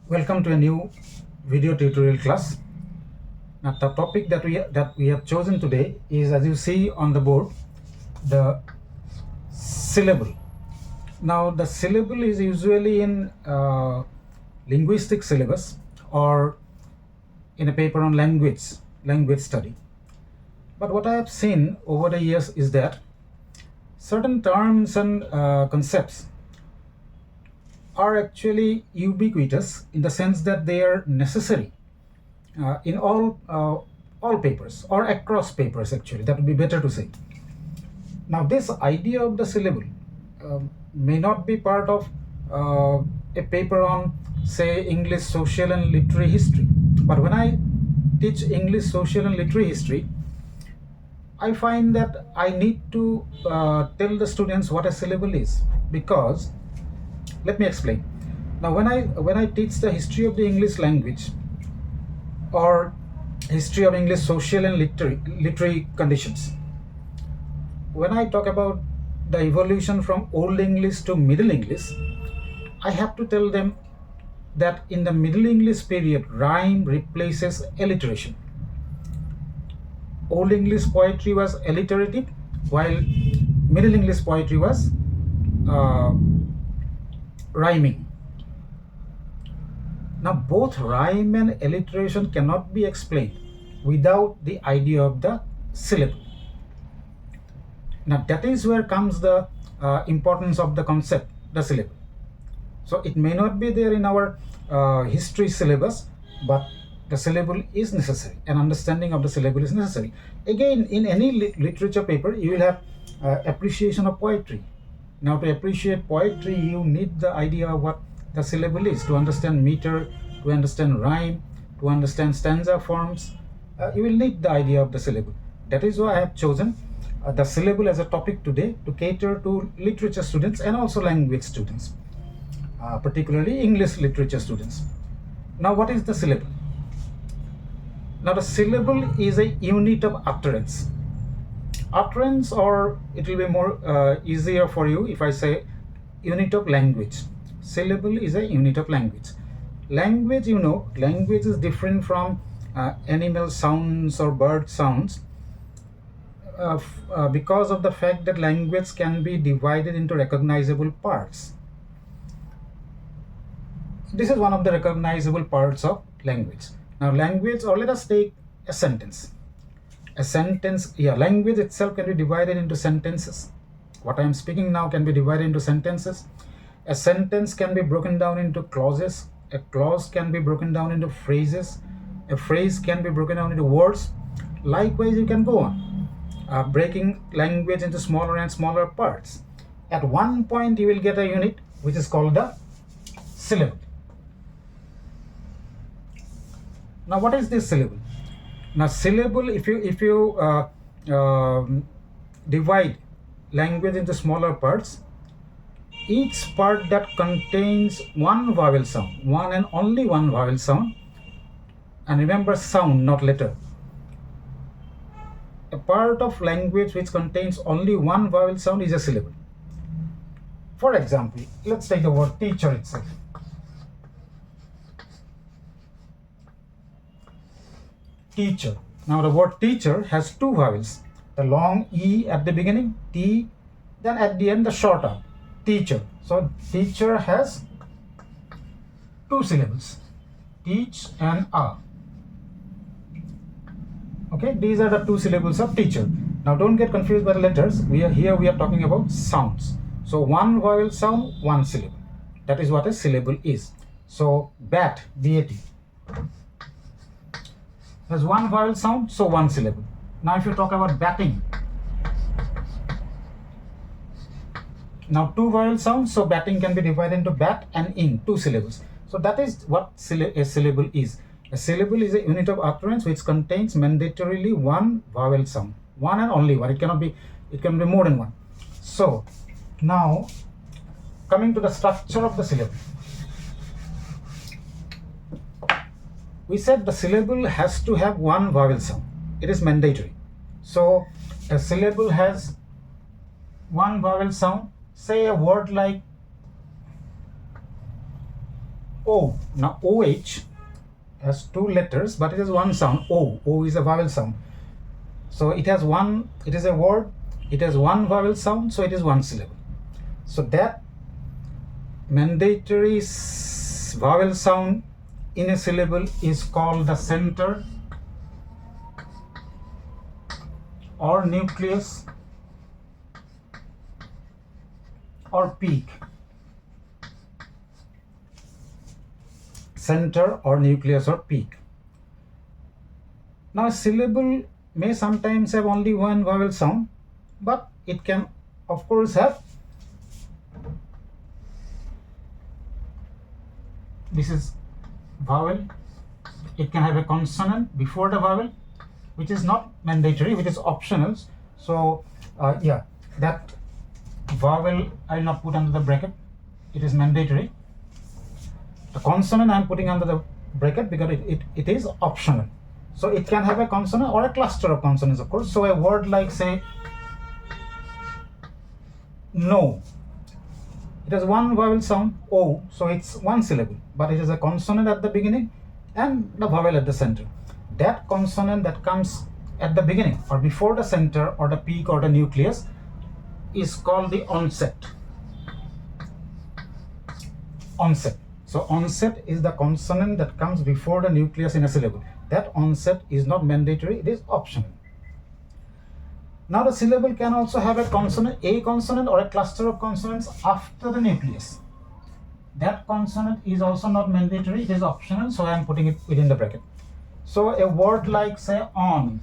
Welcome to a new video tutorial class. Now the topic that we have chosen today is, as you see on the board, the syllable. Now the syllable is usually in linguistic syllabus or in a paper on language study. But what I have seen over the years is that certain terms and concepts are actually ubiquitous in the sense that they are necessary in all papers or across papers. Actually, that would be better to say. Now, this idea of the syllable may not be part of a paper on, say, English social and literary history. But when I teach English social and literary history, I find that I need to tell the students what a syllable is, because let me explain. Now, when I teach the history of the English language or history of English social and literary conditions, when I talk about the evolution from Old English to Middle English, I have to tell them that in the Middle English period, rhyme replaces alliteration. Old English poetry was alliterative, while Middle English poetry was rhyming. Now, both rhyme and alliteration cannot be explained without the idea of the syllable. Now, that is where comes the importance of the concept, the syllable. So, it may not be there in our history syllabus, but the syllable is necessary. An understanding of the syllable is necessary. Again, in any literature paper, you will have appreciation of poetry. Now, to appreciate poetry, you need the idea of what the syllable is. To understand meter, to understand rhyme, to understand stanza forms, you will need the idea of the syllable. That is why I have chosen the syllable as a topic today to cater to literature students and also language students, particularly English literature students. Now, what is the syllable? Now, the syllable is a unit of utterance. Utterance, or it will be more easier for you if I say unit of language. Syllable is a unit of language. Language, language is different from animal sounds or bird sounds because of the fact that language can be divided into recognizable parts. This is one of the recognizable parts of language. Now, language, or let us take a sentence. Language itself can be divided into sentences. What I am speaking now can be divided into sentences. A sentence can be broken down into clauses. A clause can be broken down into phrases. A phrase can be broken down into words. Likewise, you can go on, breaking language into smaller and smaller parts. At one point, you will get a unit which is called the syllable. Now, what is this syllable? Now, syllable, if you divide language into smaller parts, each part that contains one vowel sound, one and only one vowel sound, and remember, sound, not letter. A part of language which contains only one vowel sound is a syllable. For example, let's take the word teacher itself. Teacher. Now, the word teacher has two vowels, the long E at the beginning, T, then at the end the short R, teacher. So, teacher has two syllables, teach and R. Okay, these are the two syllables of teacher. Now, don't get confused by the letters. We are talking about sounds. So, one vowel sound, one syllable. That is what a syllable is. So, bat, B-A-T, has one vowel sound, so one syllable. Now, if you talk about batting, now two vowel sounds, so batting can be divided into bat and ing, two syllables. So that is what a syllable is. A syllable is a unit of utterance which contains mandatorily one vowel sound, one and only one. It can be more than one. So now, coming to the structure of the syllable. We said the syllable has to have one vowel sound. It is mandatory. So a syllable has one vowel sound. Say a word like O. Now OH has two letters, but it has one sound. O. O is a vowel sound. So it has one, it is a word, it has one vowel sound, so it is one syllable. So that mandatory vowel sound in a syllable is called the center or nucleus or peak. Center or nucleus or peak. Now a syllable may sometimes have only one vowel sound, but it can of course have, this is vowel, it can have a consonant before the vowel, which is not mandatory, which is optional. So yeah, that vowel I'll not put under the bracket, it is mandatory. The consonant I'm putting under the bracket because it is optional. So it can have a consonant or a cluster of consonants, of course. So a word like, say, no, it has one vowel sound, O, so it's one syllable, but it is a consonant at the beginning and the vowel at the center. That consonant that comes at the beginning or before the center or the peak or the nucleus is called the onset. Onset. So onset is the consonant that comes before the nucleus in a syllable. That onset is not mandatory, it is optional. Now the syllable can also have a consonant or a cluster of consonants after the nucleus. That consonant is also not mandatory, it is optional, so I am putting it within the bracket. So a word like, say, on,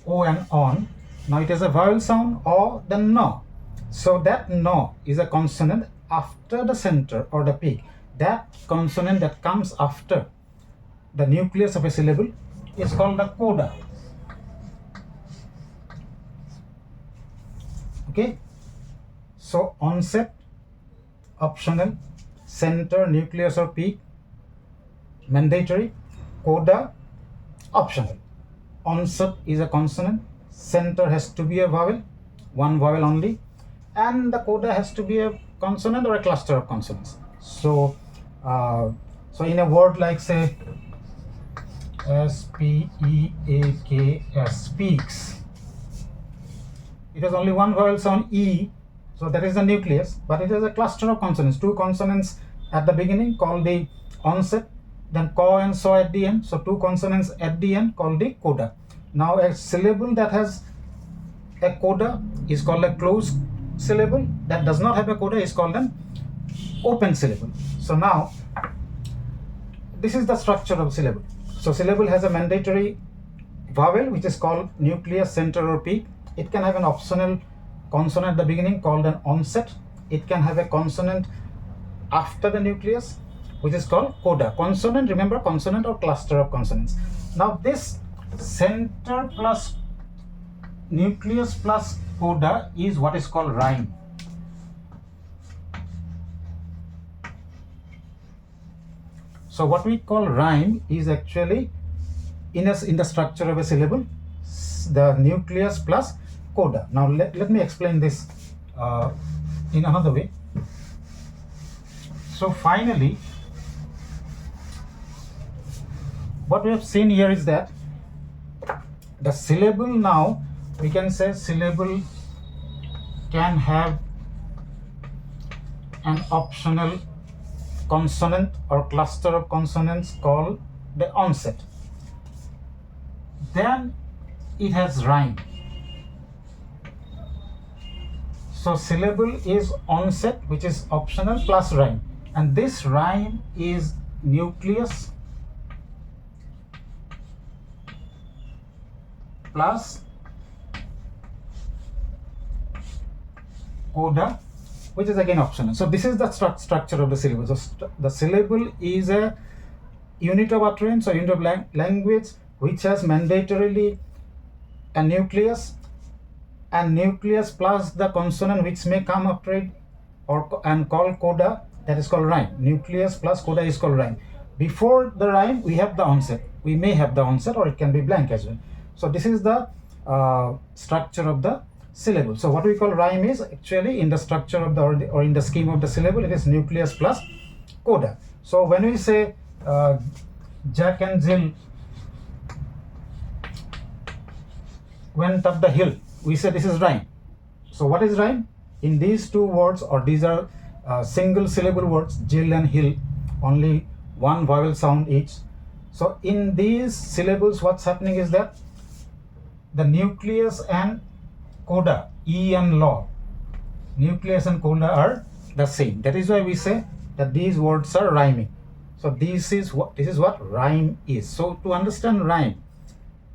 O and on, now it has a vowel sound or the no. So that no is a consonant after the center or the peak. That consonant that comes after the nucleus of a syllable is called the coda. Okay, so onset, optional, center, nucleus or peak, mandatory, coda, optional. Onset is a consonant, center has to be a vowel, one vowel only, and the coda has to be a consonant or a cluster of consonants. So so in a word like, say, S-P-E-A-K-S, speaks, it has only one vowel sound, E, so that is the nucleus, but it has a cluster of consonants, two consonants at the beginning called the onset, then ko and so at the end, so two consonants at the end called the coda. Now a syllable that has a coda is called a closed syllable, that does not have a coda is called an open syllable. So now this is the structure of syllable. So syllable has a mandatory vowel which is called nucleus, center or peak. It can have an optional consonant at the beginning called an onset. It can have a consonant after the nucleus which is called coda. Consonant, remember, consonant or cluster of consonants. Now this center plus nucleus plus coda is what is called rhyme. So what we call rhyme is actually in the structure of a syllable, the nucleus plus coda. Now let me explain this in another way. So finally, what we have seen here is that the syllable, now we can say syllable can have an optional consonant or cluster of consonants called the onset. Then it has rhyme. So syllable is onset, which is optional, plus rhyme, and this rhyme is nucleus plus coda, which is again optional. So this is the structure of the syllable. So the syllable is a unit of utterance or unit of language which has mandatorily a nucleus, and nucleus plus the consonant which may come after it and called coda, that is called rhyme. Nucleus plus coda is called rhyme. Before the rhyme we have the onset. We may have the onset or it can be blank as well. So this is the structure of the syllable. So what we call rhyme is actually in the structure of the or in the scheme of the syllable, it is nucleus plus coda. So when we say Jack and Jill went up the hill, we say this is rhyme. So what is rhyme? In these two words, or these are single syllable words, Jill and hill, only one vowel sound each. So in these syllables, what's happening is that the nucleus and coda, E and law, nucleus and coda are the same. That is why we say that these words are rhyming. So this is what rhyme is. So to understand rhyme,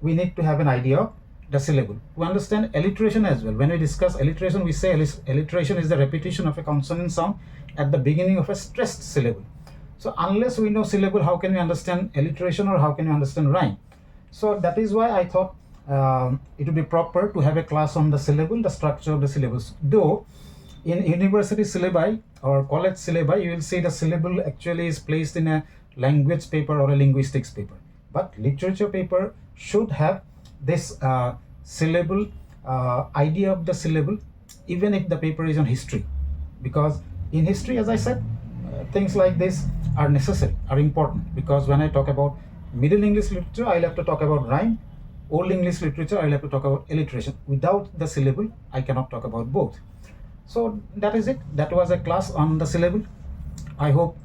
we need to have an idea of the syllable. To understand alliteration as well, when we discuss alliteration, we say alliteration is the repetition of a consonant sound at the beginning of a stressed syllable. So unless we know syllable, how can we understand alliteration, or how can we understand rhyme? So that is why I thought it would be proper to have a class on the syllable, the structure of the syllables. Though in university syllabi or college syllabi, you will see the syllable actually is placed in a language paper or a linguistics paper. But literature paper should have this syllable, idea of the syllable, even if the paper is on history. Because in history, as I said, things like this are necessary, are important. Because when I talk about Middle English literature, I'll have to talk about rhyme. Old English literature, I'll have to talk about alliteration. Without the syllable, I cannot talk about both. So that is it. That was a class on the syllable. I hope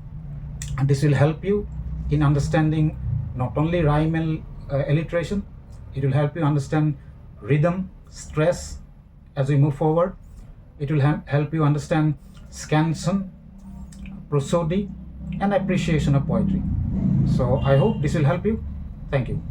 this will help you in understanding not only rhyme and alliteration. It will help you understand rhythm, stress as we move forward. It will help you understand scansion, prosody, and appreciation of poetry. So I hope this will help you. Thank you.